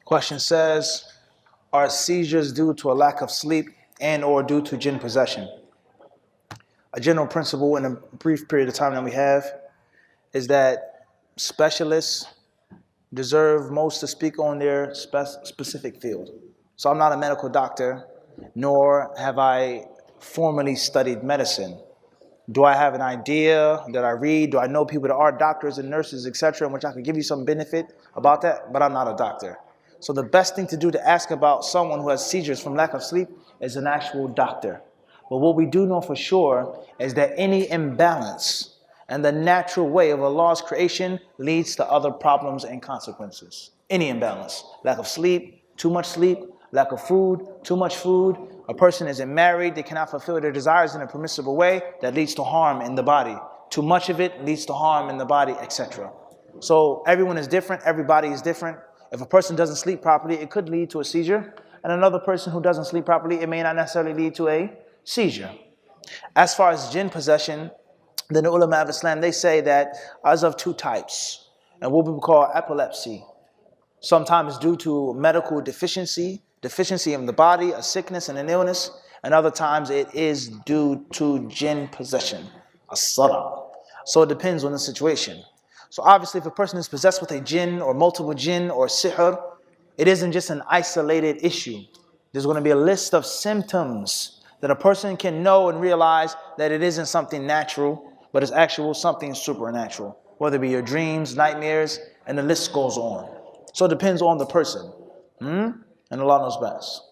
Question says, are seizures due to a lack of sleep and or due to jinn possession? A general principle in a brief period of time that we have is that specialists deserve most to speak on their specific field. So I'm not a medical doctor, nor have I formally studied medicine. Do I have an idea that I read? Do I know people that are doctors and nurses, etc., in which I can give you some benefit about that? But I'm not a doctor. So the best thing to do to ask about someone who has seizures from lack of sleep is an actual doctor. But what we do know for sure is that any imbalance and the natural way of Allah's creation leads to other problems and consequences. Any imbalance. Lack of sleep, too much sleep, lack of food, too much food. A person isn't married, they cannot fulfill their desires in a permissible way, that leads to harm in the body. Too much of it leads to harm in the body, etc. So everyone is different, everybody is different. If a person doesn't sleep properly, it could lead to a seizure. And another person who doesn't sleep properly, it may not necessarily lead to a seizure. As far as jinn possession, then the ulama of Islam, they say that as of two types, and what we would call epilepsy. Sometimes due to medical deficiency in the body, a sickness and an illness, and other times it is due to jinn possession, as-sara. So it depends on the situation. So obviously if a person is possessed with a jinn or multiple jinn or sihr, it isn't just an isolated issue. There's going to be a list of symptoms that a person can know and realize that it isn't something natural, but it's actual something supernatural. Whether it be your dreams, nightmares, and the list goes on. So it depends on the person. And Allah knows best.